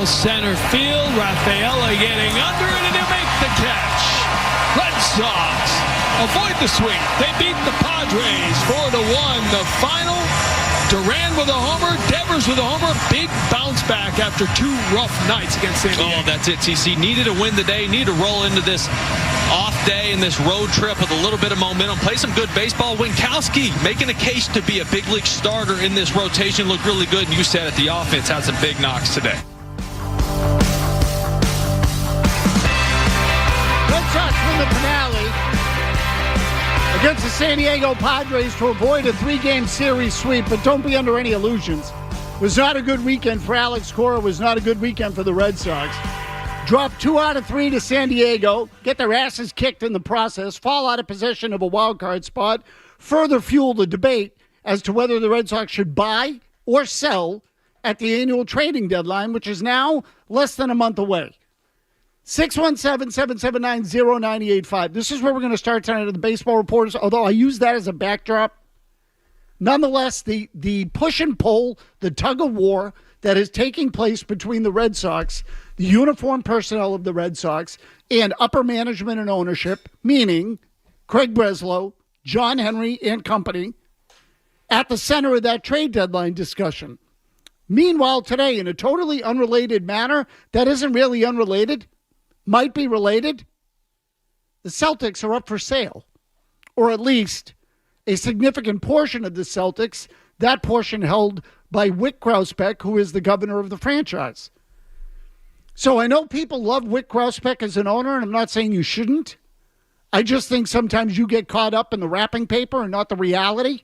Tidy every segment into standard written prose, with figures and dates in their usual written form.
center field. Rafaela getting under it, and he'll make the catch. Red Sox avoid the sweep. They beat the Padres 4-1. The final. Duran with a homer, Devers with a homer. Big bounce back after 2 rough nights against San Diego. Oh, that's it, TC. Needed to win the day. Needed to roll into this off day and this road trip with a little bit of momentum. Play some good baseball. Winkowski making a case to be a big league starter in this rotation. Looked really good. And you said it, the offense had some big knocks today. Red Sox win the finale against the San Diego Padres to avoid a 3-game series sweep, but don't be under any illusions. It was not a good weekend for Alex Cora. It was not a good weekend for the Red Sox. Dropped 2 out of 3 to San Diego, get their asses kicked in the process, fall out of possession of a wild card spot, further fuel the debate as to whether the Red Sox should buy or sell at the annual trading deadline, which is now less than a month away. 617-779-0985. This is where we're going to start tonight at the Baseball Reporters, although I use that as a backdrop. Nonetheless, the push and pull, the tug of war that is taking place between the Red Sox, the uniformed personnel of the Red Sox, and upper management and ownership, meaning Craig Breslow, John Henry, and company, at the center of that trade deadline discussion. Meanwhile, today, in a totally unrelated manner, that isn't really unrelated, might be related, the Celtics are up for sale, or at least a significant portion of the Celtics, that portion held by Wyc Grousbeck, who is the governor of the franchise. So I know people love Wyc Grousbeck as an owner, and I'm not saying you shouldn't. I just think sometimes you get caught up in the wrapping paper and not the reality.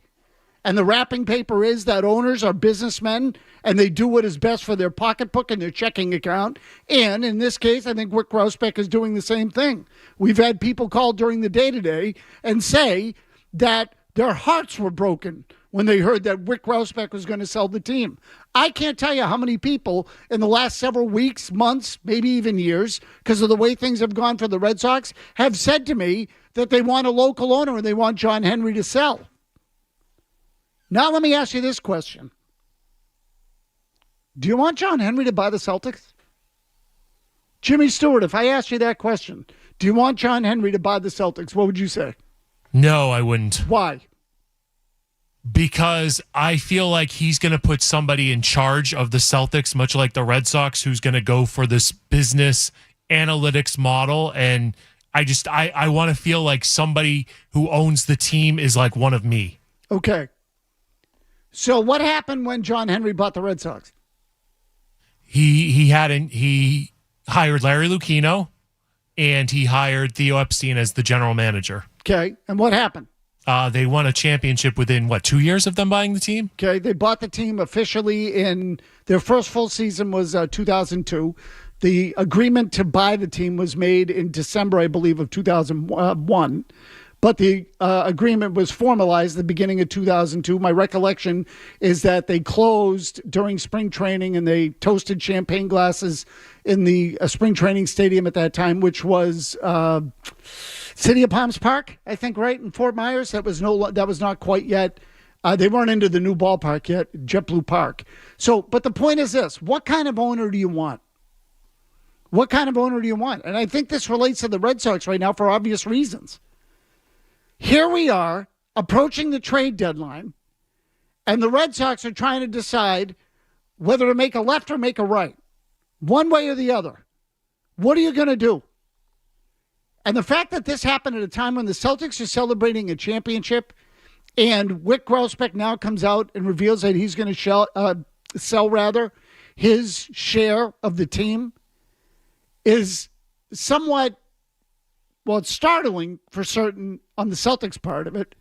And the wrapping paper is that owners are businessmen and they do what is best for their pocketbook and their checking account. And in this case, I think Wyc Grousbeck is doing the same thing. We've had people call during the day today and say that their hearts were broken when they heard that Wyc Grousbeck was going to sell the team. I can't tell you how many people in the last several weeks, months, maybe even years, because of the way things have gone for the Red Sox, have said to me that they want a local owner and they want John Henry to sell. Now let me ask you this question. Do you want John Henry to buy the Celtics? Jimmy Stewart, if I asked you that question, do you want John Henry to buy the Celtics? What would you say? No, I wouldn't. Why? Because I feel like he's going to put somebody in charge of the Celtics, much like the Red Sox, who's going to go for this business analytics model. And I want to feel like somebody who owns the team is like one of me. Okay. So what happened when John Henry bought the Red Sox? He hired Larry Lucchino, and he hired Theo Epstein as the general manager. Okay. And what happened? They won a championship within, 2 years of them buying the team? Okay. They bought the team officially in their first full season was 2002. The agreement to buy the team was made in December, I believe, of 2001. But the agreement was formalized at the beginning of 2002. My recollection is that they closed during spring training and they toasted champagne glasses in the spring training stadium at that time, which was City of Palms Park, I think, right, in Fort Myers. That was not quite yet. They weren't into the new ballpark yet, JetBlue Park. So, but the point is this: what kind of owner do you want? What kind of owner do you want? And I think this relates to the Red Sox right now for obvious reasons. Here we are approaching the trade deadline, and the Red Sox are trying to decide whether to make a left or make a right, one way or the other. What are you going to do? And the fact that this happened at a time when the Celtics are celebrating a championship and Wyc Grousbeck now comes out and reveals that he's going to sell his share of the team is somewhat, well, it's startling for certain on the Celtics part of it,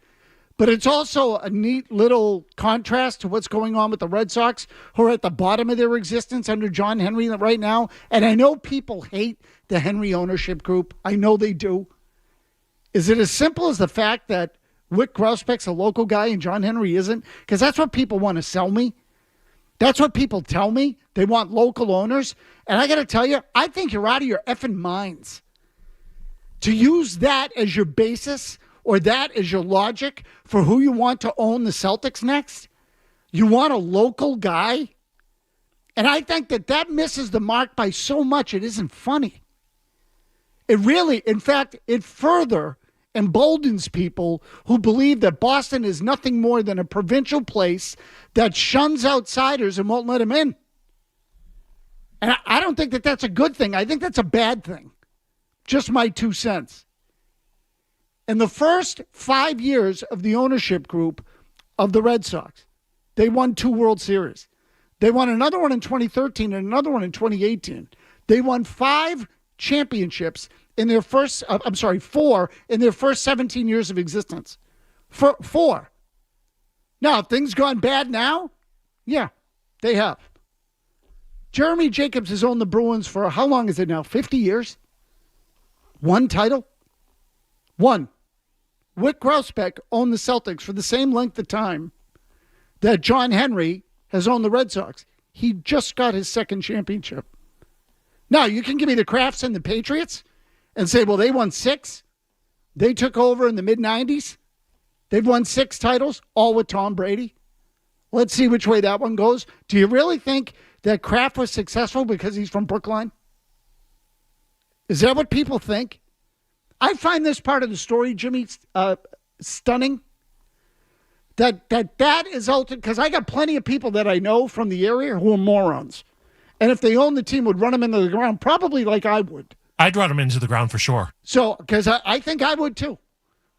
but it's also a neat little contrast to what's going on with the Red Sox, who are at the bottom of their existence under John Henry right now. And I know people hate the Henry ownership group. I know they do. Is it as simple as the fact that Wyc Grousbeck's a local guy and John Henry isn't? Because that's what people want to sell me. That's what people tell me. They want local owners. And I got to tell you, I think you're out of your effing minds to use that as your basis or that as your logic for who you want to own the Celtics next. You want a local guy? And I think that misses the mark by so much it isn't funny. It really, in fact, it further emboldens people who believe that Boston is nothing more than a provincial place that shuns outsiders and won't let them in. And I don't think that that's a good thing. I think that's a bad thing. Just my 2 cents. In the first 5 years of the ownership group of the Red Sox, they won 2 World Series. They won another one in 2013 and another one in 2018. They won 5 championships in their first, 4 in their first 17 years of existence. 4. Now, have things gone bad now? Yeah, they have. Jeremy Jacobs has owned the Bruins for, how long is it now? 50 years? 1 title? 1. Wick Grousbeck owned the Celtics for the same length of time that John Henry has owned the Red Sox. He just got his 2nd championship. Now, you can give me the Crafts and the Patriots and say, well, they won 6. They took over in the mid-90s. They've won 6 titles, all with Tom Brady. Let's see which way that one goes. Do you really think that Kraft was successful because he's from Brookline? Is that what people think? I find this part of the story, Jimmy, stunning. That is ultimate, because I got plenty of people that I know from the area who are morons. And if they own the team, would run them into the ground, probably like I would. I'd run them into the ground for sure. So, because I think I would too.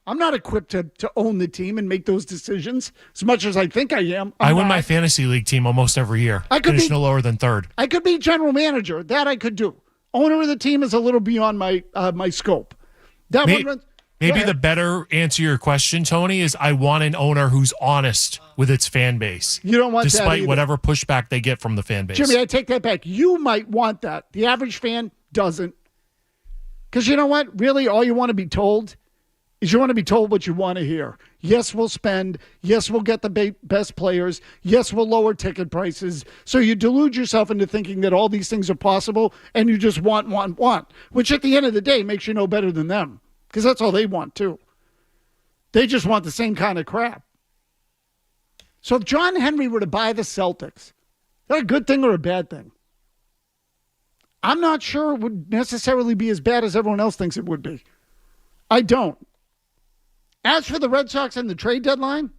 I'm not equipped to own the team and make those decisions as much as I think I am. I win my fantasy league team almost every year. I could finish no lower than 3rd. I could be general manager. That I could do. Owner of the team is a little beyond my scope. That maybe the better answer to your question, Tony, is I want an owner who's honest with its fan base. You don't want that despite whatever pushback they get from the fan base. Jimmy, I take that back. You might want that. The average fan doesn't. Because you know what? Really, all you want to be told is you want to be told what you want to hear. Yes, we'll spend. Yes, we'll get the best players. Yes, we'll lower ticket prices. So you delude yourself into thinking that all these things are possible, and you just want, which at the end of the day makes you no better than them, because that's all they want too. They just want the same kind of crap. So if John Henry were to buy the Celtics, is that a good thing or a bad thing? I'm not sure it would necessarily be as bad as everyone else thinks it would be. I don't. As for the Red Sox and the trade deadline,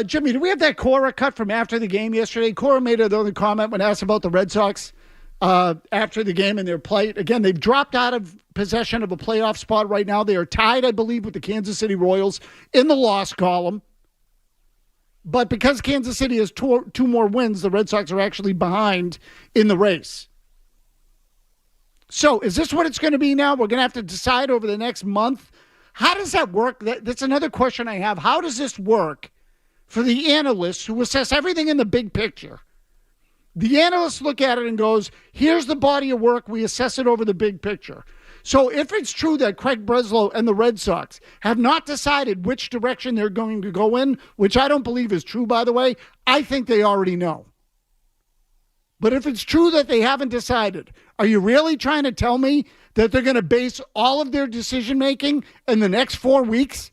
Jimmy, do we have that Cora cut from after the game yesterday? Cora made another comment when asked about the Red Sox after the game and their plight. Again, they've dropped out of possession of a playoff spot right now. They are tied, I believe, with the Kansas City Royals in the loss column. But because Kansas City has 2 more wins, the Red Sox are actually behind in the race. So is this what it's going to be now? We're going to have to decide over the next month. How does that work? That's another question I have. How does this work for the analysts who assess everything in the big picture? The analysts look at it and goes, here's the body of work. We assess it over the big picture. So if it's true that Craig Breslow and the Red Sox have not decided which direction they're going to go in, which I don't believe is true, by the way, I think they already know. But if it's true that they haven't decided, are you really trying to tell me that they're going to base all of their decision-making in the next 4 weeks?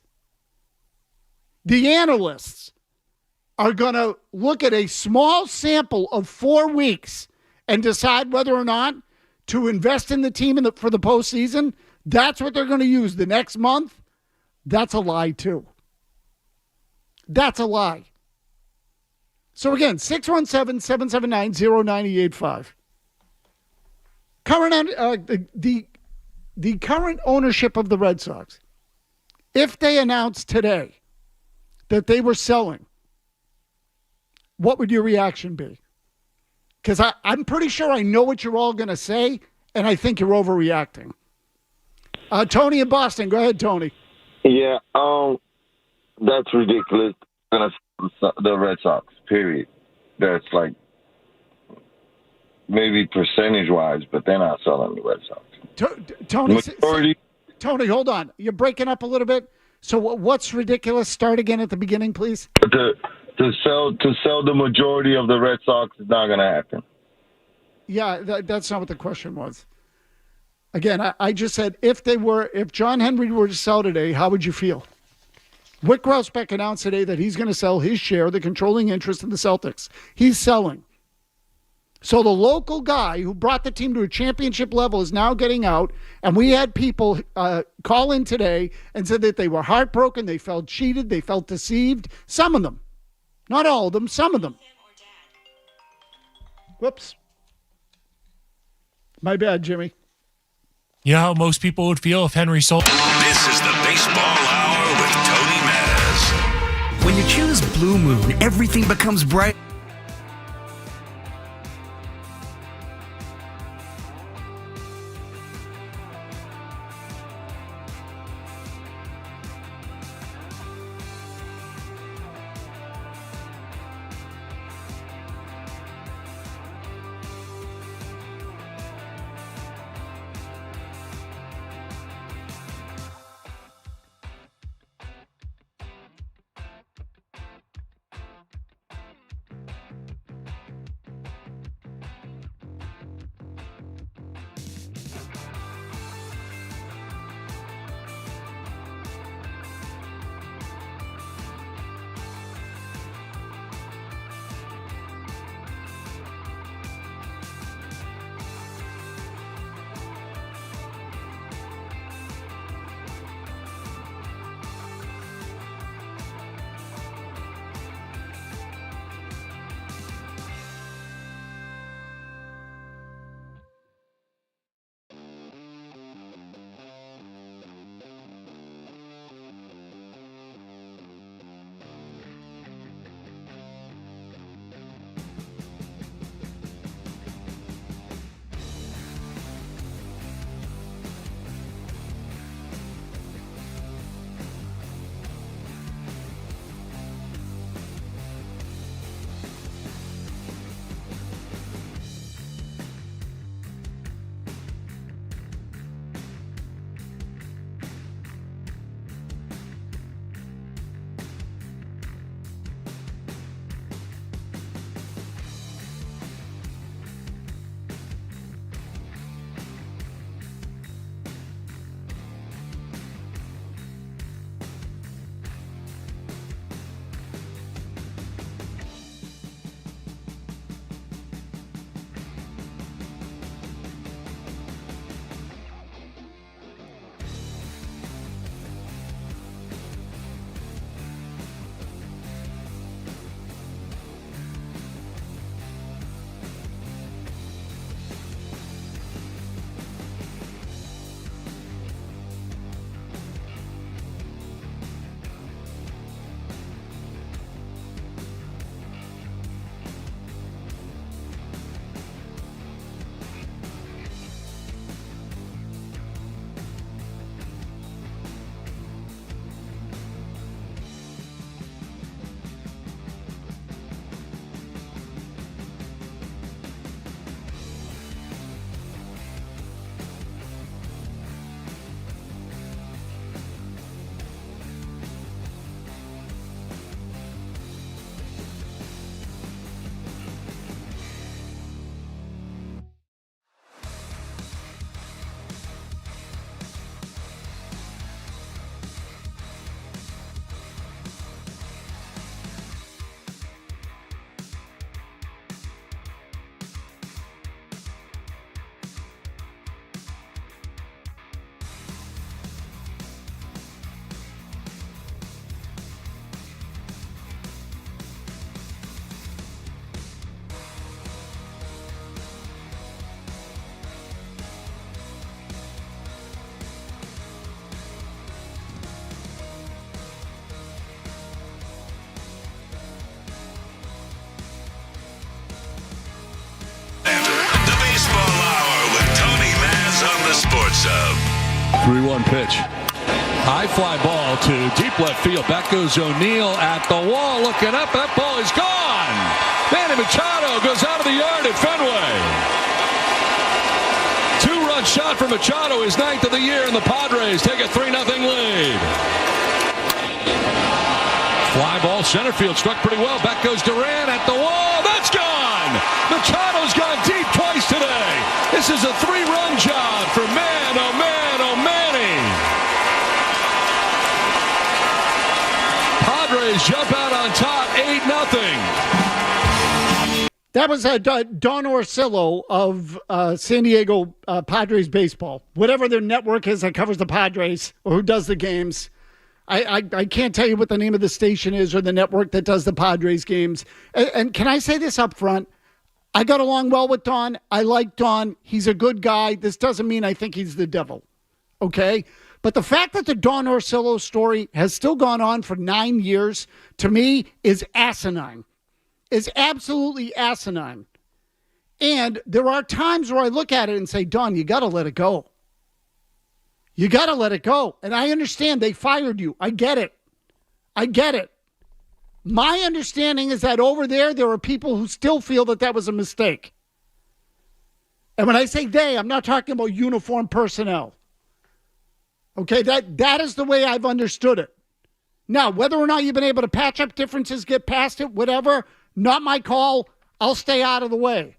The analysts are going to look at a small sample of 4 weeks and decide whether or not to invest in the team for the postseason. That's what they're going to use the next month. That's a lie, too. That's a lie. So again, 617-779-0985. The current ownership of the Red Sox, if they announced today that they were selling, what would your reaction be? Because I'm pretty sure I know what you're all going to say, and I think you're overreacting. Tony in Boston. Go ahead, Tony. Yeah, that's ridiculous. The Red Sox, period. That's like maybe percentage-wise, but they're not selling the Red Sox. Tony, hold on. You're breaking up a little bit. So what's ridiculous? Start again at the beginning, please. To sell the majority of the Red Sox is not going to happen. Yeah, that's not what the question was. Again, I just said if John Henry were to sell today, how would you feel? Wick Grousbeck announced today that he's going to sell his share, the controlling interest in the Celtics. He's selling. So the local guy who brought the team to a championship level is now getting out. And we had people call in today and said that they were heartbroken. They felt cheated. They felt deceived. Some of them. Not all of them. Some of them. Whoops. My bad, Jimmy. You know how most people would feel if Henry sold. This is the Baseball Hour with Tony Mazz. When you choose Blue Moon, everything becomes bright. Sports Hub. 3-1 pitch. High fly ball to deep left field. Back goes O'Neill at the wall. Looking up. That ball is gone. Manny Machado goes out of the yard at Fenway. Two-run shot for Machado, his 9th of the year, and the Padres take a 3-0 lead. Fly ball center field. Struck pretty well. Back goes Duran at the wall. That's gone. Machado's gone deep twice today. This is a 3-run job for man, oh man, oh Manny. Padres jump out on top 8-0. That was Don Orsillo of San Diego Padres baseball. Whatever their network is that covers the Padres or who does the games. I can't tell you what the name of the station is or the network that does the Padres games. And can I say this up front? I got along well with Don. I like Don. He's a good guy. This doesn't mean I think he's the devil. Okay? But the fact that the Don Orsillo story has still gone on for 9 years, to me, is asinine. Is absolutely asinine. And there are times where I look at it and say, Don, you got to let it go. You got to let it go. And I understand they fired you. I get it. I get it. My understanding is that over there are people who still feel that that was a mistake. And when I say they, I'm not talking about uniformed personnel. Okay, that is the way I've understood it. Now, whether or not you've been able to patch up differences, get past it, whatever, not my call. I'll stay out of the way.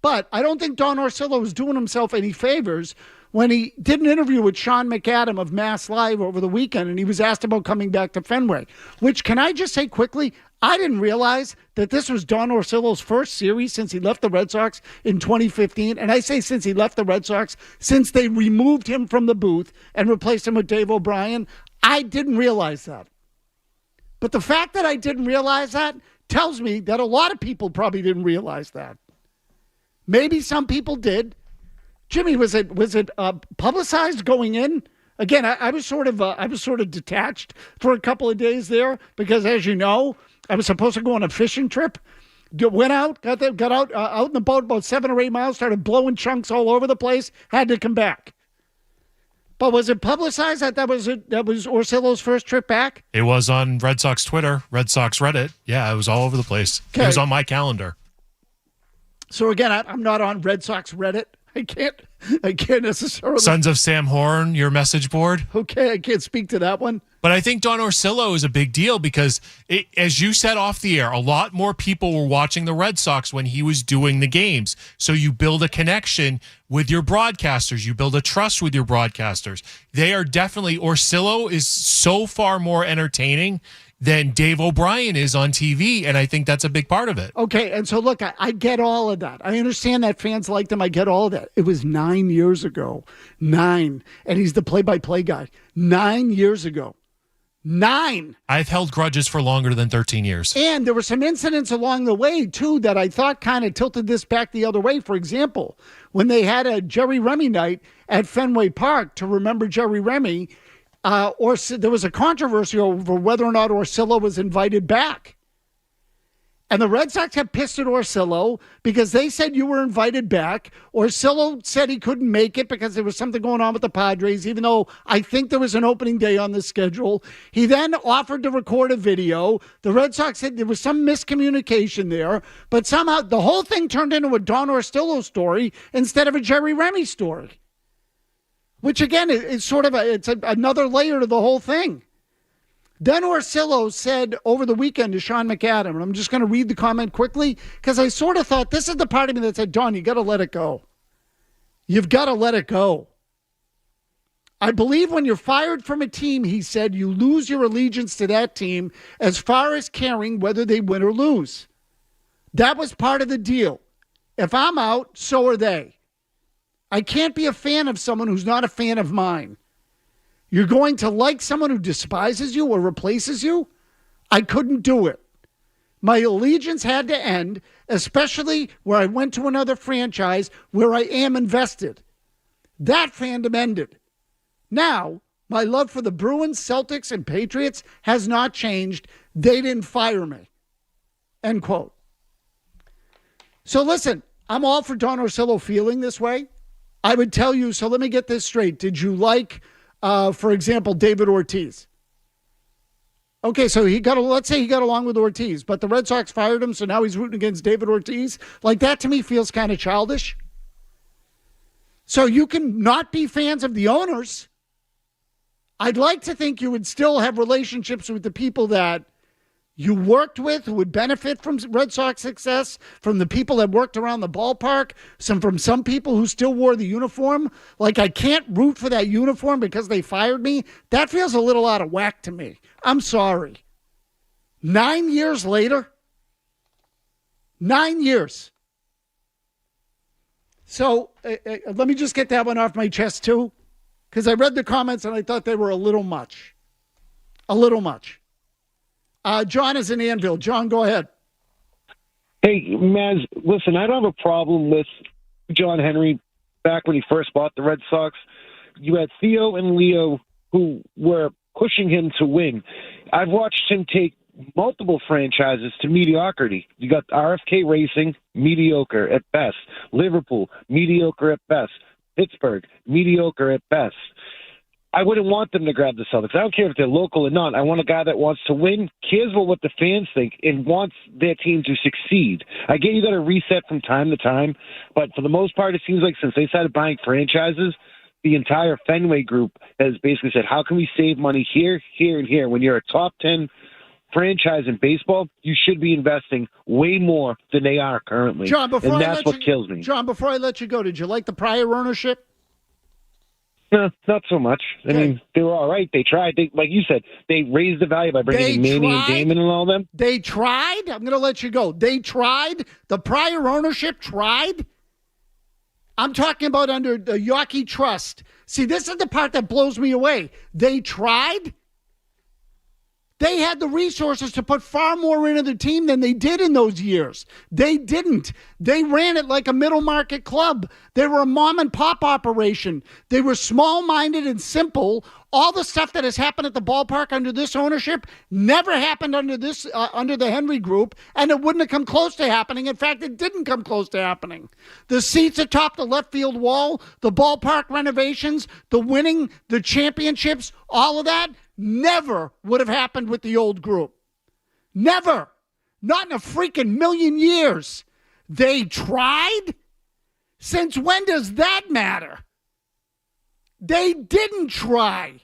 But I don't think Don Orsillo was doing himself any favors when he did an interview with Sean McAdam of Mazz Live over the weekend, and he was asked about coming back to Fenway, which, can I just say quickly, I didn't realize that this was Don Orsillo's first series since he left the Red Sox in 2015. And I say since he left the Red Sox, since they removed him from the booth and replaced him with Dave O'Brien. I didn't realize that. But the fact that I didn't realize that tells me that a lot of people probably didn't realize that. Maybe some people did. Jimmy, was it publicized going in? Again, I was sort of detached for a couple of days there because, as you know, I was supposed to go on a fishing trip. Went out, got out in the boat about 7 or 8 miles, started blowing chunks all over the place. Had to come back. But was it publicized that was Orsillo's first trip back? It was on Red Sox Twitter, Red Sox Reddit. Yeah, it was all over the place. Okay. It was on my calendar. So again, I'm not on Red Sox Reddit. I can't necessarily. Sons of Sam Horn, your message board. Okay, I can't speak to that one. But I think Don Orsillo is a big deal because, as you said off the air, a lot more people were watching the Red Sox when he was doing the games. So you build a connection with your broadcasters. You build a trust with your broadcasters. They are definitely, Orsillo is so far more entertaining than Dave O'Brien is on TV, and I think that's a big part of it. Okay, and so look, I get all of that. I understand that fans liked him. I get all of that. It was 9 years ago. 9. And he's the play-by-play guy. 9 years ago. 9. I've held grudges for longer than 13 years. And there were some incidents along the way, too, that I thought kind of tilted this back the other way. For example, when they had a Jerry Remy night at Fenway Park to remember Jerry Remy, there was a controversy over whether or not Orsillo was invited back. And the Red Sox got pissed at Orsillo because they said you were invited back. Orsillo said he couldn't make it because there was something going on with the Padres, even though I think there was an opening day on the schedule. He then offered to record a video. The Red Sox said there was some miscommunication there, but somehow the whole thing turned into a Don Orsillo story instead of a Jerry Remy story. Which, again, is sort of another layer to the whole thing. Then Orsillo said over the weekend to Sean McAdam, and I'm just going to read the comment quickly, because I sort of thought, this is the part of me that said, Don, you got to let it go. You've got to let it go. I believe when you're fired from a team, he said, you lose your allegiance to that team as far as caring whether they win or lose. That was part of the deal. If I'm out, so are they. I can't be a fan of someone who's not a fan of mine. You're going to like someone who despises you or replaces you? I couldn't do it. My allegiance had to end, especially where I went to another franchise where I am invested. That fandom ended. Now, my love for the Bruins, Celtics, and Patriots has not changed. They didn't fire me. End quote. So listen, I'm all for Don Orsillo feeling this way. I would tell you, so let me get this straight. Did you like, for example, David Ortiz? Okay, so let's say he got along with Ortiz, but the Red Sox fired him, so now he's rooting against David Ortiz. Like, that to me feels kind of childish. So you can not be fans of the owners. I'd like to think you would still have relationships with the people that you worked with who would benefit from Red Sox success, from the people that worked around the ballpark, from some people who still wore the uniform. Like, I can't root for that uniform because they fired me. That feels a little out of whack to me. I'm sorry. 9 years later? 9 years. So let me just get that one off my chest too, because I read the comments and I thought they were a little much. A little much. John is in Anvil. John, go ahead. Hey, Mazz, listen, I don't have a problem with John Henry back when he first bought the Red Sox. You had Theo and Leo who were pushing him to win. I've watched him take multiple franchises to mediocrity. You got RFK Racing, mediocre at best. Liverpool, mediocre at best. Pittsburgh, mediocre at best. I wouldn't want them to grab the Celtics. I don't care if they're local or not. I want a guy that wants to win, cares about what the fans think, and wants their team to succeed. I get you got to reset from time to time, but for the most part, it seems like since they started buying franchises, the entire Fenway group has basically said, how can we save money here, here, and here? When you're a top 10 franchise in baseball, you should be investing way more than they are currently. John, and that's what kills me. John, before I let you go, did you like the prior ownership? No, not so much. I mean, they were all right. They tried. They, like you said, they raised the value by bringing in Manny and Damon and all them. They tried. I'm going to let you go. They tried. The prior ownership tried. I'm talking about under the Yawkey Trust. See, this is the part that blows me away. They tried. They had the resources to put far more into the team than they did in those years. They didn't. They ran it like a middle market club. They were a mom and pop operation. They were small-minded and simple. All the stuff that has happened at the ballpark under this ownership never happened under this under the Henry Group, and it wouldn't have come close to happening. In fact, it didn't come close to happening. The seats atop the left field wall, the ballpark renovations, the winning, the championships, all of that never would have happened with the old group. Never. Not in a freaking million years. They tried? Since when does that matter? They didn't try.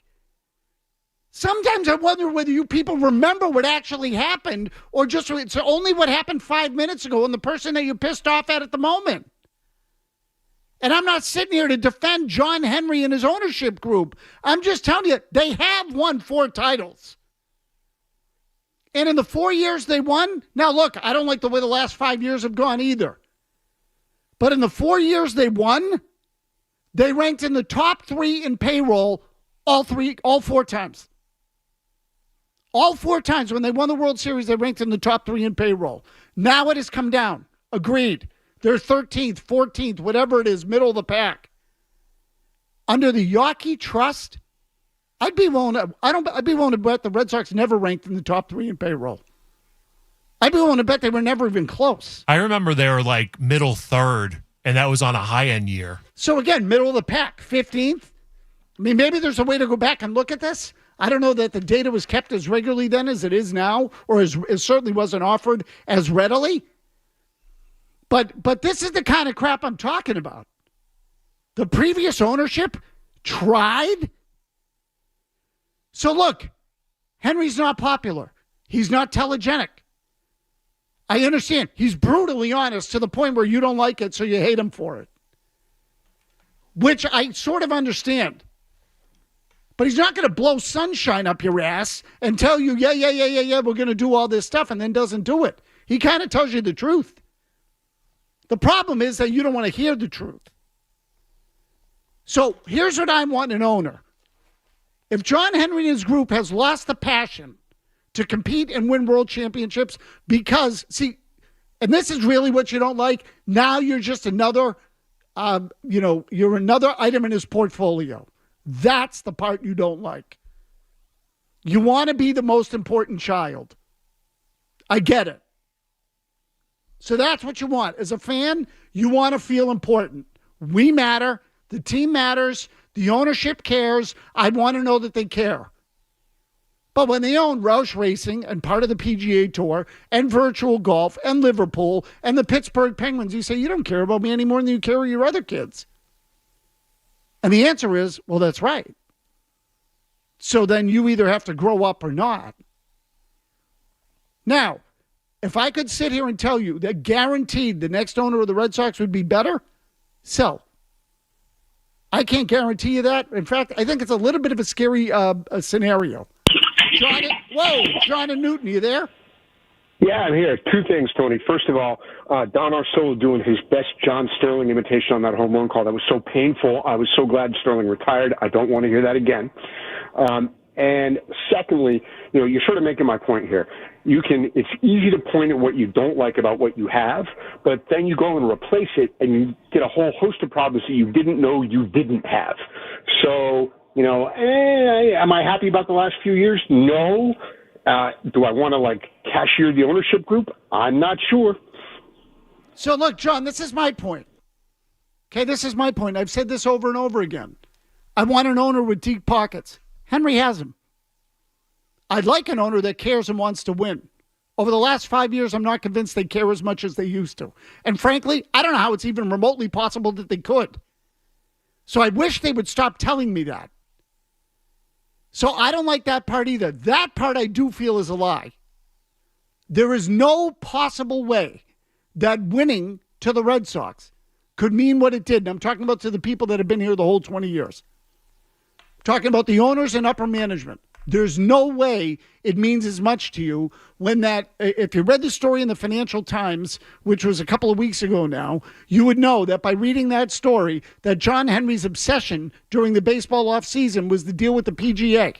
Sometimes I wonder whether you people remember what actually happened or just it's only what happened 5 minutes ago and the person that you're pissed off at the moment. And I'm not sitting here to defend John Henry and his ownership group. I'm just telling you, they have won 4 titles. And in the 4 years they won, now look, I don't like the way the last 5 years have gone either. But in the 4 years they won, they ranked in the top 3 in payroll all 4 times. All 4 times when they won the World Series, they ranked in the top 3 in payroll. Now it has come down. Agreed. They're 13th, 14th, whatever it is, middle of the pack. Under the Yawkey Trust, I'd be willing to bet the Red Sox never ranked in the top 3 in payroll. I'd be willing to bet they were never even close. I remember they were like middle third, and that was on a high-end year. So again, middle of the pack, 15th. I mean, maybe there's a way to go back and look at this. I don't know that the data was kept as regularly then as it is now, or it certainly wasn't offered as readily. But this is the kind of crap I'm talking about. The previous ownership tried. So look, Henry's not popular. He's not telegenic. I understand. He's brutally honest to the point where you don't like it, so you hate him for it. Which I sort of understand. But he's not going to blow sunshine up your ass and tell you, yeah, we're going to do all this stuff, and then doesn't do it. He kind of tells you the truth. The problem is that you don't want to hear the truth. So here's what I want an owner. If John Henry and his group has lost the passion to compete and win world championships because, see, and this is really what you don't like, now you're just another, you're another item in his portfolio. That's the part you don't like. You want to be the most important child. I get it. So that's what you want. As a fan, you want to feel important. We matter. The team matters. The ownership cares. I want to know that they care. But when they own Roush Racing and part of the PGA Tour and virtual golf and Liverpool and the Pittsburgh Penguins, you say, you don't care about me any more than you care about your other kids. And the answer is, well, that's right. So then you either have to grow up or not. Now, if I could sit here and tell you that guaranteed the next owner of the Red Sox would be better, so I can't guarantee you that. In fact, I think it's a little bit of a scary scenario. John and Newton, you there? Yeah, I'm here. Two things, Tony. First of all, Don Orsillo doing his best John Sterling imitation on that home run call. That was so painful. I was so glad Sterling retired. I don't want to hear that again. And secondly, you're sort of making my point here. It's easy to point at what you don't like about what you have, but then you go and replace it and you get a whole host of problems that you didn't know you didn't have. So, am I happy about the last few years? No. Do I want to cashier the ownership group? I'm not sure. So look, John, this is my point. Okay, this is my point. I've said this over and over again. I want an owner with deep pockets. Henry has them. I'd like an owner that cares and wants to win. Over the last 5 years, I'm not convinced they care as much as they used to. And frankly, I don't know how it's even remotely possible that they could. So I wish they would stop telling me that. So I don't like that part either. That part I do feel is a lie. There is no possible way that winning to the Red Sox could mean what it did. And I'm talking about to the people that have been here the whole 20 years. I'm talking about the owners and upper management. There's no way it means as much to you when that, if you read the story in the Financial Times, which was a couple of weeks ago now, you would know that by reading that story, that John Henry's obsession during the baseball offseason was the deal with the PGA.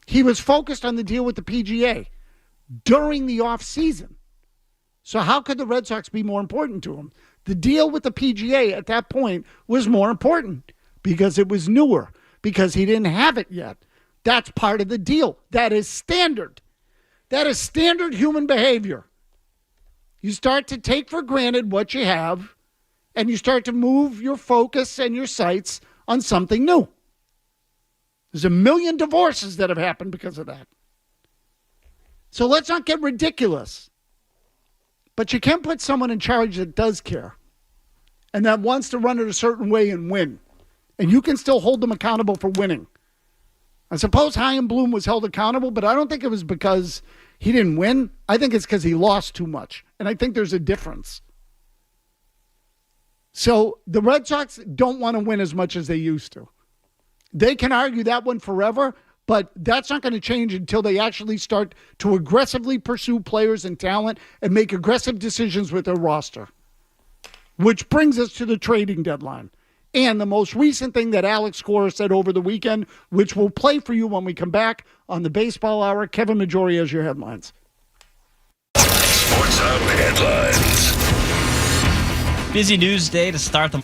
He was focused on the deal with the PGA during the offseason. So how could the Red Sox be more important to him? The deal with the PGA at that point was more important because it was newer, because he didn't have it yet. That's part of the deal. That is standard. That is standard human behavior. You start to take for granted what you have, and you start to move your focus and your sights on something new. There's a million divorces that have happened because of that. So let's not get ridiculous. But you can put someone in charge that does care and that wants to run it a certain way and win. And you can still hold them accountable for winning. I suppose Chaim Bloom was held accountable, but I don't think it was because he didn't win. I think it's because he lost too much. And I think there's a difference. So the Red Sox don't want to win as much as they used to. They can argue that one forever, but that's not going to change until they actually start to aggressively pursue players and talent and make aggressive decisions with their roster. Which brings us to the trading deadline. And the most recent thing that Alex Cora said over the weekend, which we'll play for you when we come back on the Baseball Hour. Kevin Majori has your headlines. Sports Hub headlines. Busy news day to start the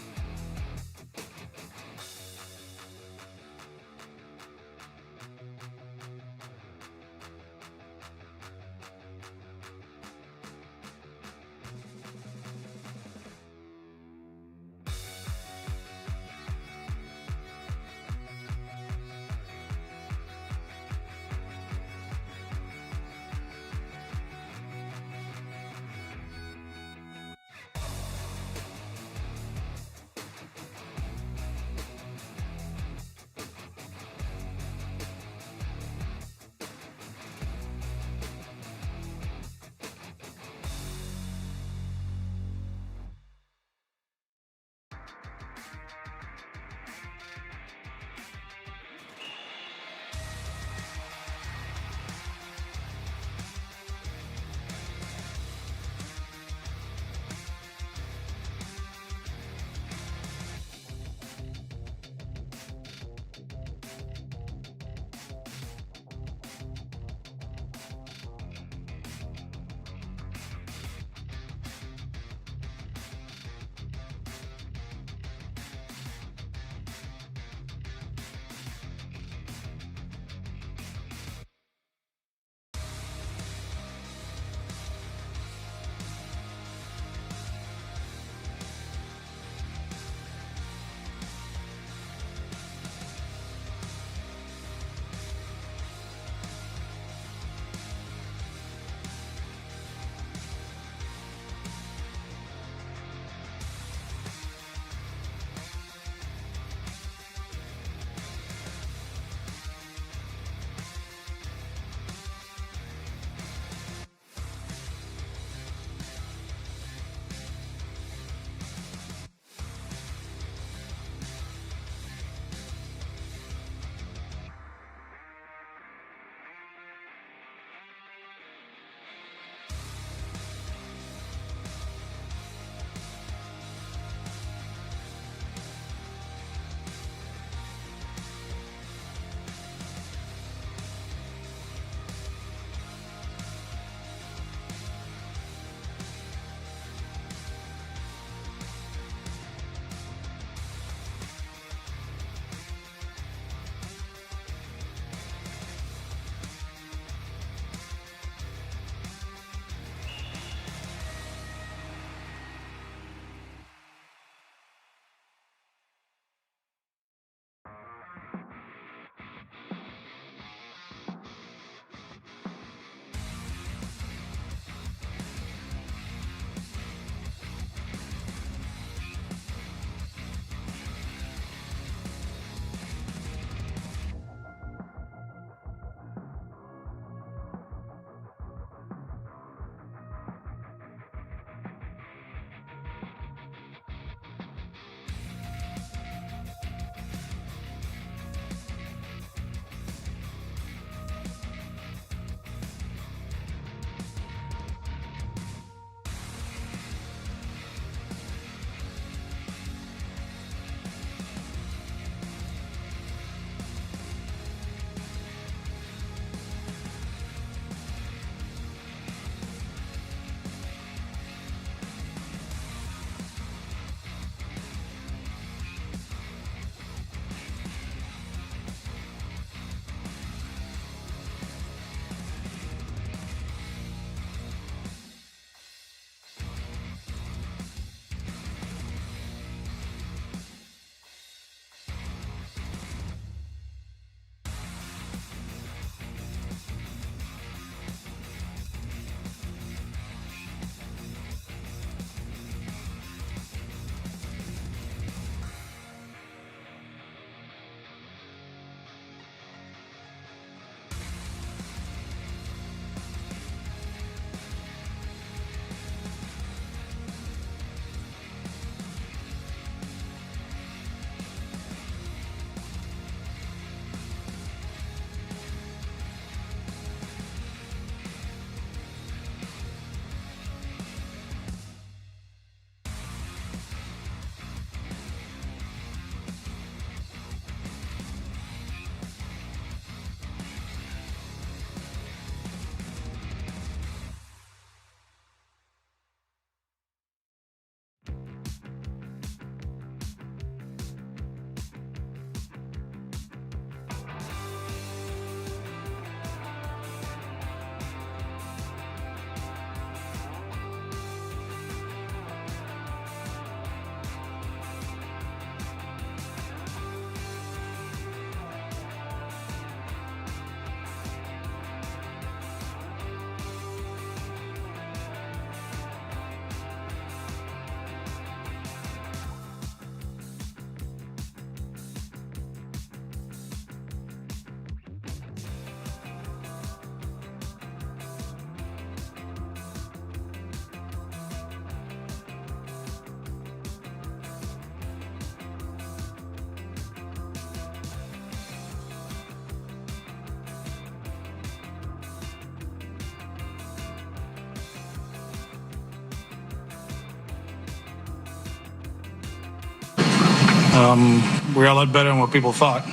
we're a lot better than what people thought.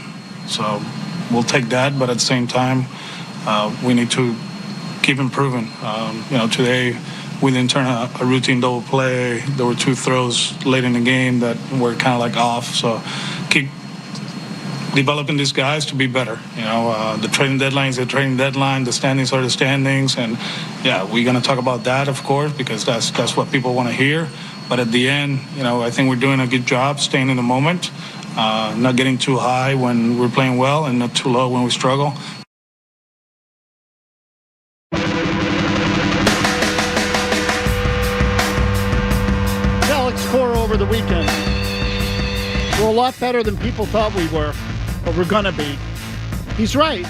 So we'll take that, but at the same time, we need to keep improving. Today we didn't turn a routine double play. There were 2 throws late in the game that were kind of like off. So keep developing these guys to be better. The trading deadline is the trading deadline. The standings are the standings. And, we're going to talk about that, of course, because that's what people want to hear. But at the end, I think we're doing a good job staying in the moment, not getting too high when we're playing well and not too low when we struggle. Cora over the weekend. We're a lot better than people thought we were, but we're going to be. He's right.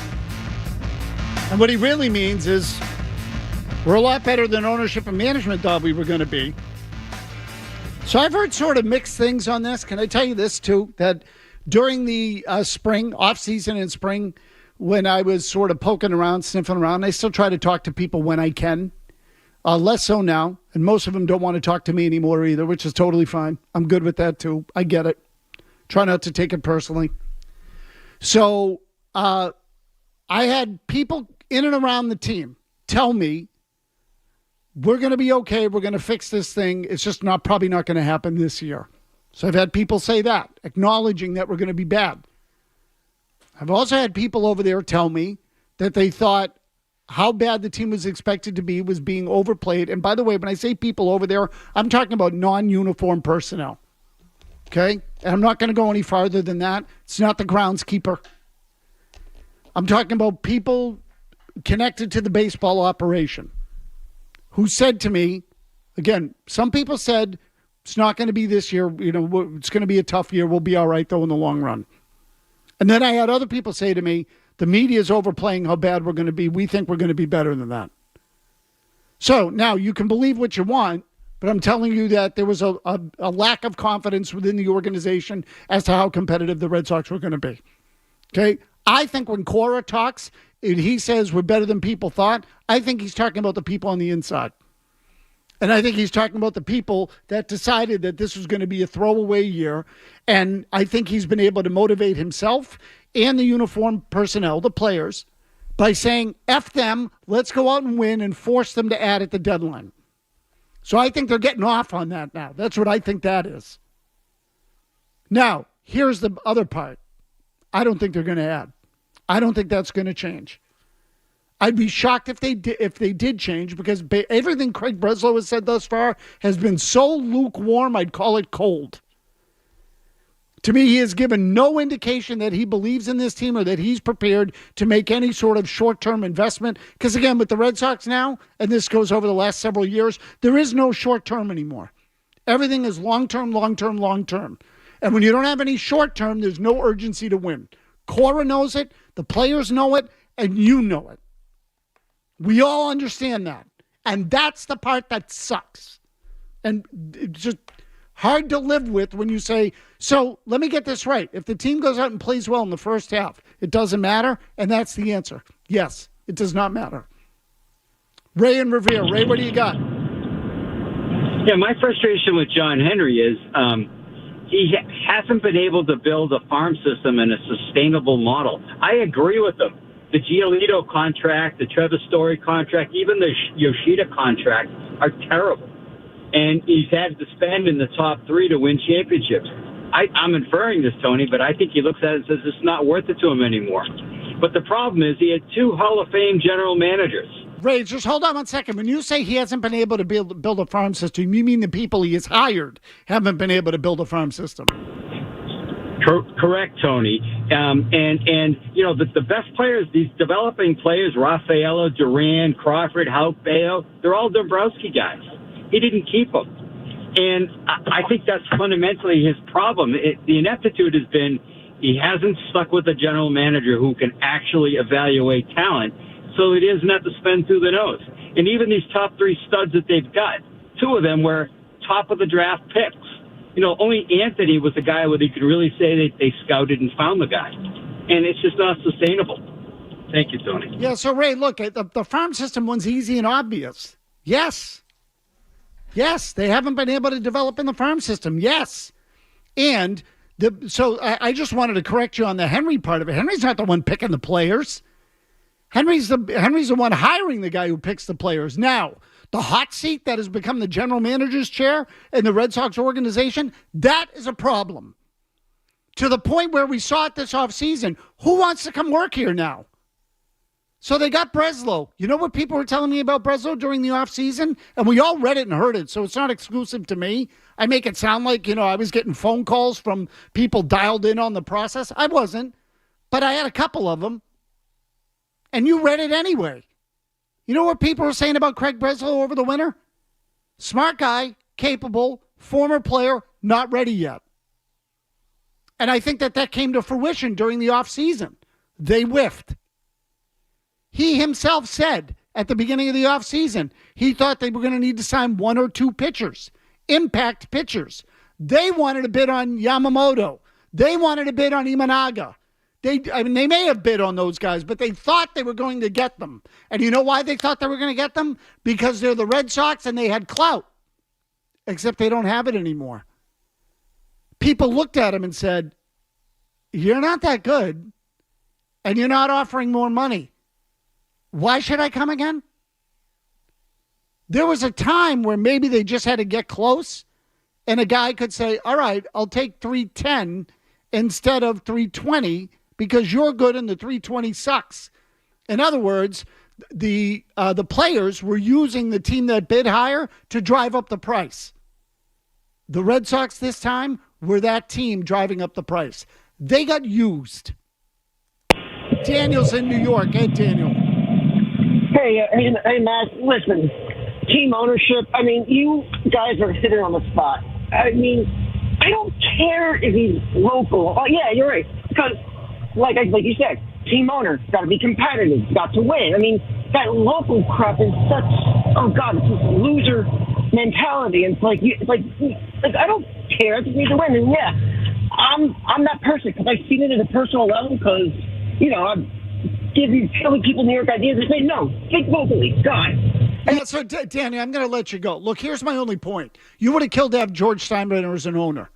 And what he really means is we're a lot better than ownership and management thought we were going to be. So I've heard sort of mixed things on this. Can I tell you this, too? That during the spring, off-season and spring, when I was sort of poking around, sniffing around, I still try to talk to people when I can. Less so now, and most of them don't want to talk to me anymore either, which is totally fine. I'm good with that too. I get it. Try not to take it personally. So I had people in and around the team tell me, we're going to be okay. We're going to fix this thing. It's just probably not going to happen this year. So I've had people say that, acknowledging that we're going to be bad. I've also had people over there tell me that they thought how bad the team was expected to be was being overplayed. And by the way, when I say people over there, I'm talking about non-uniform personnel. Okay? And I'm not going to go any farther than that. It's not the groundskeeper. I'm talking about people connected to the baseball operation who said to me, again, some people said it's not going to be this year. It's going to be a tough year. We'll be all right, though, in the long run. And then I had other people say to me, the media is overplaying how bad we're going to be. We think we're going to be better than that. So now you can believe what you want, but I'm telling you that there was a lack of confidence within the organization as to how competitive the Red Sox were going to be. Okay? I think when Cora talks and he says we're better than people thought, I think he's talking about the people on the inside. And I think he's talking about the people that decided that this was going to be a throwaway year. And I think he's been able to motivate himself and the uniform personnel, the players, by saying, F them, let's go out and win and force them to add at the deadline. So I think they're getting off on that now. That's what I think that is. Now, here's the other part. I don't think they're going to add. I don't think that's going to change. I'd be shocked if they did change, because everything Craig Breslow has said thus far has been so lukewarm, I'd call it cold. To me, he has given no indication that he believes in this team or that he's prepared to make any sort of short-term investment. Because again, with the Red Sox now, and this goes over the last several years, there is no short-term anymore. Everything is long-term, long-term, long-term. And when you don't have any short-term, there's no urgency to win. Cora knows it, the players know it, and you know it. We all understand that. And that's the part that sucks. And it's just hard to live with when you say, so let me get this right. If the team goes out and plays well in the first half, it doesn't matter? And that's the answer. Yes, it does not matter. Ray and Revere. Ray, what do you got? Yeah, my frustration with John Henry is he hasn't been able to build a farm system in a sustainable model. I agree with him. The Giolito contract, the Trevor Story contract, even the Yoshida contract are terrible. And he's had to spend in the top three to win championships. I'm inferring this, Tony, but I think he looks at it and says it's not worth it to him anymore. But the problem is he had two Hall of Fame general managers. Ray, just hold on one second. When you say he hasn't been able to build a farm system, you mean the people he has hired haven't been able to build a farm system? Correct, Tony. And you know, the best players, these developing players, Rafaela, Duran, Crawford, Houck, Bayo, they're all Dombrowski guys. He didn't keep them. And I think that's fundamentally his problem. The ineptitude has been he hasn't stuck with a general manager who can actually evaluate talent, so he doesn't have to spend through the nose. And even these top three studs that they've got, two of them were top of the draft picks. You know, only Anthony was the guy where they could really say that they scouted and found the guy. And it's just not sustainable. Thank you, Tony. Yeah, so Ray, look, the farm system one's easy and obvious. Yes. Yes, they haven't been able to develop in the farm system. Yes. And I just wanted to correct you on the Henry part of it. Henry's not the one picking the players. Henry's the one hiring the guy who picks the players. Now, the hot seat that has become the general manager's chair in the Red Sox organization, that is a problem. To the point where we saw it this offseason. Who wants to come work here now? So they got Breslow. You know what people were telling me about Breslow during the offseason? And we all read it and heard it, so it's not exclusive to me. I make it sound like, I was getting phone calls from people dialed in on the process. I wasn't, but I had a couple of them. And you read it anyway. You know what people were saying about Craig Breslow over the winter? Smart guy, capable, former player, not ready yet. And I think that came to fruition during the offseason. They whiffed. He himself said at the beginning of the offseason, he thought they were going to need to sign 1 or 2 pitchers, impact pitchers. They wanted to bid on Yamamoto. They wanted to bid on Imanaga. They may have bid on those guys, but they thought they were going to get them. And you know why they thought they were going to get them? Because they're the Red Sox and they had clout. Except they don't have it anymore. People looked at him and said, you're not that good, and you're not offering more money. Why should I come again? There was a time where maybe they just had to get close, and a guy could say, all right, I'll take 310 instead of 320 because you're good and the 320 sucks. In other words, the players were using the team that bid higher to drive up the price. The Red Sox this time were that team driving up the price. They got used. Daniel's in New York. Hey, Daniel. Hey, Matt, listen, team ownership, you guys are sitting on the spot. I don't care if he's local. Oh, yeah, you're right. Because, like you said, team owner, got to be competitive, got to win. That local crap is such, it's this loser mentality. And it's like I don't care if you need to win. And yeah, I'm that person because I've seen it at a personal level because, I'm telling people New York ideas. They say, no, think locally. God. Yeah, so, Danny, I'm going to let you go. Look, here's my only point. You would have killed to have George Steinbrenner as an owner.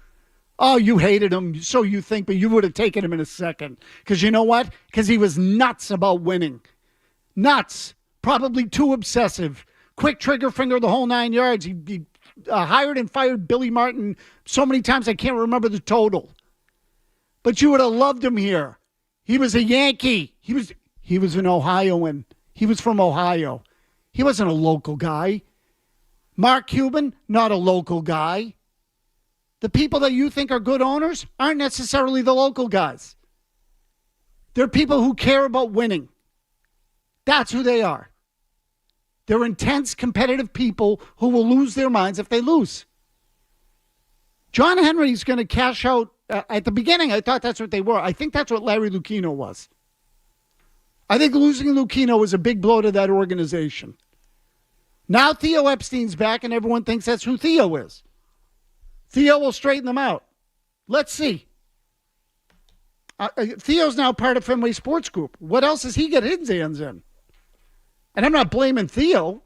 Oh, you hated him, so you think, but you would have taken him in a second. Because you know what? Because he was nuts about winning. Nuts. Probably too obsessive. Quick trigger finger the whole 9 yards. He hired and fired Billy Martin so many times I can't remember the total. But you would have loved him here. He was a Yankee. He was an Ohioan. He was from Ohio. He wasn't a local guy. Mark Cuban, not a local guy. The people that you think are good owners aren't necessarily the local guys. They're people who care about winning. That's who they are. They're intense, competitive people who will lose their minds if they lose. John Henry's going to cash out. At the beginning, I thought that's what they were. I think that's what Larry Lucchino was. I think losing Lucchino was a big blow to that organization. Now Theo Epstein's back, and everyone thinks that's who Theo is. Theo will straighten them out. Let's see. Theo's now part of Fenway Sports Group. What else does he get his hands in? And I'm not blaming Theo,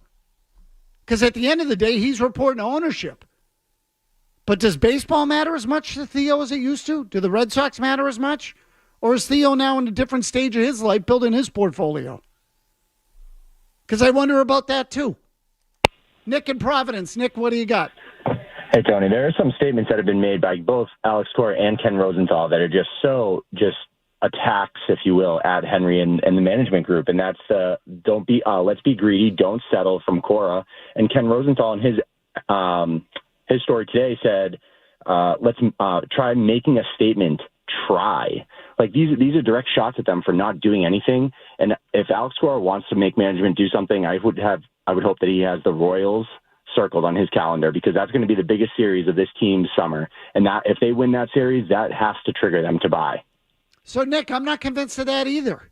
because at the end of the day, he's reporting ownership. But does baseball matter as much to Theo as it used to? Do the Red Sox matter as much? Or is Theo now in a different stage of his life building his portfolio? Because I wonder about that too. Nick in Providence. Nick, what do you got? Hey, Tony, there are some statements that have been made by both Alex Cora and Ken Rosenthal that are just attacks, if you will, at Henry and the management group. And that's let's be greedy, don't settle from Cora. And Ken Rosenthal in his story today said, let's try making a statement. Try. Like these are direct shots at them for not doing anything. And if Alex Cora wants to make management do something, I would hope that he has the Royals circled on his calendar, because that's going to be the biggest series of this team's summer. And that if they win that series, that has to trigger them to buy. So, Nick, I'm not convinced of that either.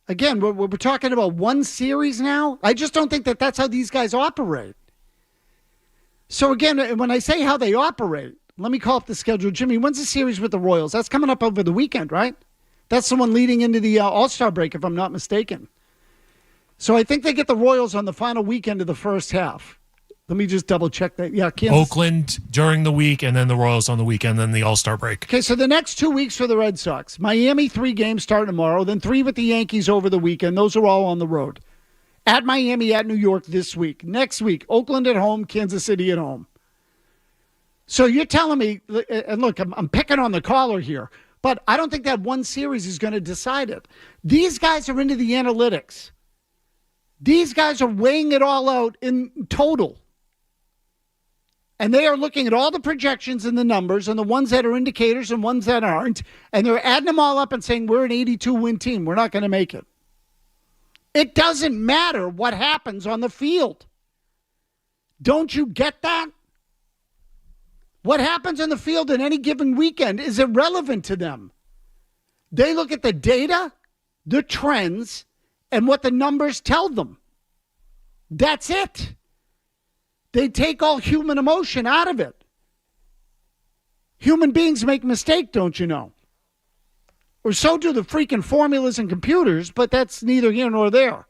Again, we're talking about one series now. I just don't think that that's how these guys operate. So, again, when I say how they operate, let me call up the schedule. Jimmy, when's the series with the Royals? That's coming up over the weekend, right? That's the one leading into the All-Star break, if I'm not mistaken. So I think they get the Royals on the final weekend of the first half. Let me just double check that. Yeah, Kansas. Oakland during the week, and then the Royals on the weekend, then the All-Star break. Okay, so the next 2 weeks for the Red Sox. Miami, 3 games start tomorrow, then 3 with the Yankees over the weekend. Those are all on the road. At Miami, at New York this week. Next week, Oakland at home, Kansas City at home. So you're telling me, and look, I'm picking on the caller here, but I don't think that one series is going to decide it. These guys are into the analytics. These guys are weighing it all out in total. And they are looking at all the projections and the numbers and the ones that are indicators and ones that aren't. And they're adding them all up and saying, we're an 82-win team. We're not going to make it. It doesn't matter what happens on the field. Don't you get that? What happens on the field in any given weekend is irrelevant to them. They look at the data, the trends, and what the numbers tell them. That's it. They take all human emotion out of it. Human beings make mistakes, don't you know? Or so do the freaking formulas and computers, but that's neither here nor there.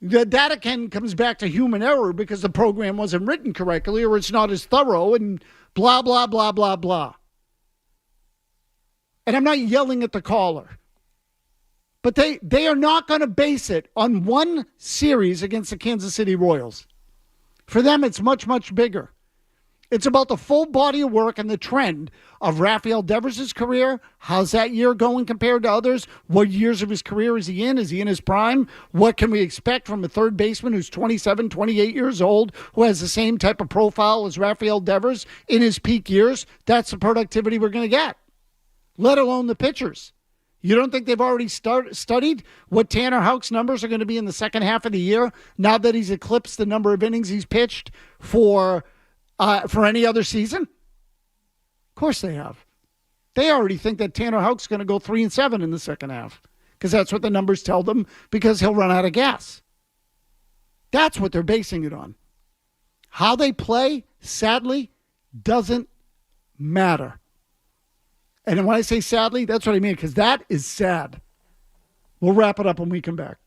The data comes back to human error because the program wasn't written correctly or it's not as thorough and blah, blah, blah, blah, blah. And I'm not yelling at the caller. But they are not going to base it on one series against the Kansas City Royals. For them, it's much, much bigger. It's about the full body of work and the trend of Rafael Devers' career. How's that year going compared to others? What years of his career is he in? Is he in his prime? What can we expect from a third baseman who's 27, 28 years old, who has the same type of profile as Rafael Devers in his peak years? That's the productivity we're going to get, let alone the pitchers. You don't think they've already studied what Tanner Houck's numbers are going to be in the second half of the year now that he's eclipsed the number of innings he's pitched for any other season? Of course they have. They already think that Tanner Houck's going to go 3-7 in the second half because that's what the numbers tell them because he'll run out of gas. That's what they're basing it on. How they play, sadly, doesn't matter. And when I say sadly, that's what I mean, because that is sad. We'll wrap it up when we come back.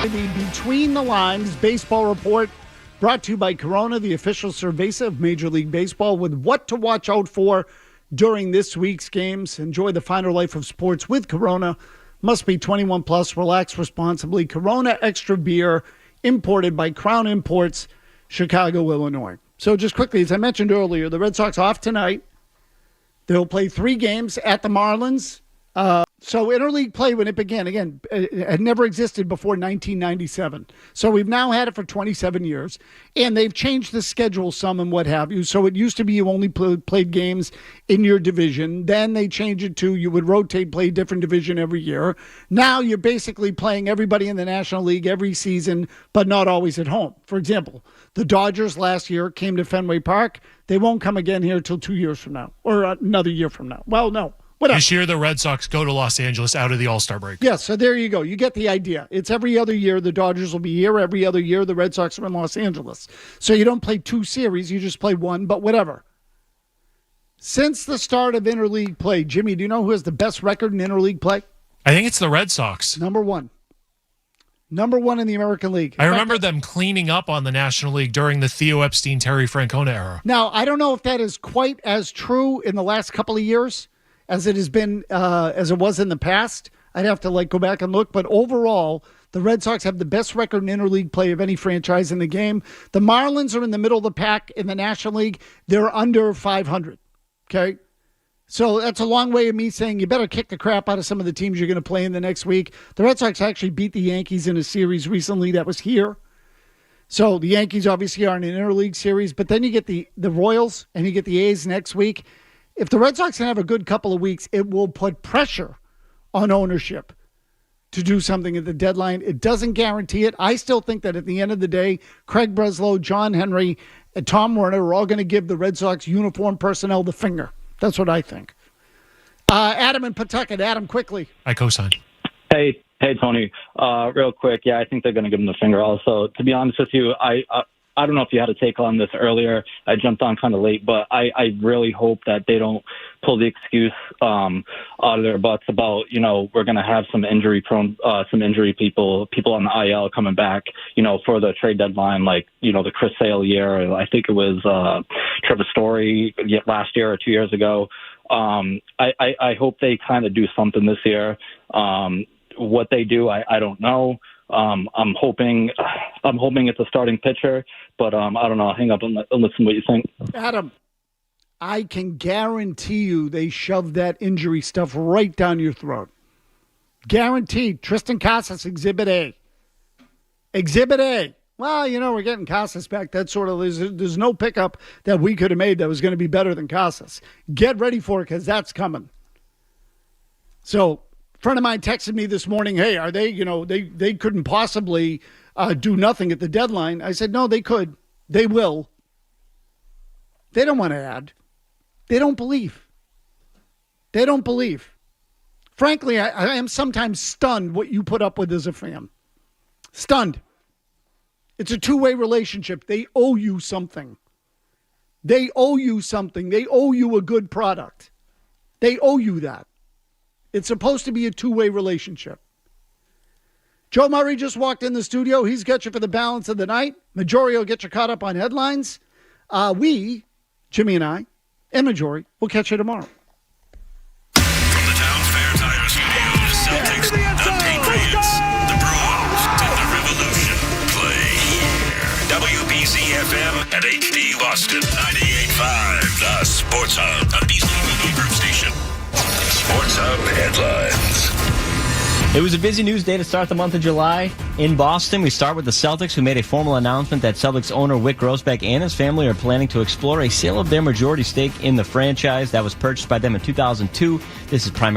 The Between the Lines baseball report brought to you by Corona, the official cerveza of Major League Baseball, with what to watch out for during this week's games. Enjoy the finer life of sports with Corona. Must be 21 plus. Relax responsibly. Corona Extra Beer, imported by Crown Imports, Chicago, Illinois. So just quickly, as I mentioned earlier, the Red Sox off tonight. They'll play 3 games at the Marlins. So interleague play, when it began, again, it had never existed before 1997. So we've now had it for 27 years, and they've changed the schedule some and what have you. So it used to be you only played games in your division. Then they changed it to you would rotate, play a different division every year. Now you're basically playing everybody in the National League every season, but not always at home. For example, the Dodgers last year came to Fenway Park. They won't come again here till 2 years from now, or another year from now. Well, no. Whatever. This year, the Red Sox go to Los Angeles out of the All-Star break. Yeah, so there you go. You get the idea. It's every other year. The Dodgers will be here. Every other year, the Red Sox are in Los Angeles. So you don't play 2 series. You just play 1, but whatever. Since the start of interleague play, Jimmy, do you know who has the best record in interleague play? I think it's the Red Sox. Number 1. Number 1 in the American League. I remember them cleaning up on the National League during the Theo Epstein, Terry Francona era. Now, I don't know if that is quite as true in the last couple of years as it has been, as it was in the past. I'd have to go back and look. But overall, the Red Sox have the best record in interleague play of any franchise in the game. The Marlins are in the middle of the pack in the National League. They're under 500. Okay? So that's a long way of me saying you better kick the crap out of some of the teams you're going to play in the next week. The Red Sox actually beat the Yankees in a series recently that was here. So the Yankees obviously are in an interleague series, but then you get the Royals and you get the A's next week. If the Red Sox can have a good couple of weeks, it will put pressure on ownership to do something at the deadline. It doesn't guarantee it. I still think that at the end of the day, Craig Breslow, John Henry, and Tom Werner are all going to give the Red Sox uniform personnel the finger. That's what I think. Adam in Pawtucket. Adam, quickly. I co-sign. Hey, Tony. Real quick, yeah, I think they're going to give them the finger also. To be honest with you, I don't know if you had a take on this earlier. I jumped on kind of late, but I really hope that they don't pull the excuse out of their butts about, we're going to have some injury people on the IL coming back, for the trade deadline, the Chris Sale year. I think it was Trevor Story last year or 2 years ago. I hope they kind of do something this year. What they do, I don't know. I'm hoping it's a starting pitcher, but I don't know. I'll hang up and listen to what you think. Adam, I can guarantee you they shove that injury stuff right down your throat. Guaranteed. Tristan Casas, Exhibit A. Exhibit A. Well, we're getting Casas back. That sort of there's no pickup that we could have made that was going to be better than Casas. Get ready for it because that's coming. So, a friend of mine texted me this morning, hey, are they, they couldn't possibly do nothing at the deadline. I said, no, they could. They will. They don't want to add. They don't believe. They don't believe. Frankly, I am sometimes stunned what you put up with as a fan. Stunned. It's a two-way relationship. They owe you something. They owe you something. They owe you a good product. They owe you that. It's supposed to be a two-way relationship. Joe Murray just walked in the studio. He's got you for the balance of the night. Majori will get you caught up on headlines. We, Jimmy and I, and Majori, will catch you tomorrow. From the Town Fair Tire Studios, Celtics, the Patriots, the Bruins, and the Revolution play here. WBZ FM and HD Boston 98.5, the Sports Hub, a Beasley Media Group station. Sports Hub headlines. It was a busy news day to start the month of July. In Boston, we start with the Celtics, who made a formal announcement that Celtics owner Wyc Grousbeck and his family are planning to explore a sale of their majority stake in the franchise that was purchased by them in 2002. This is primarily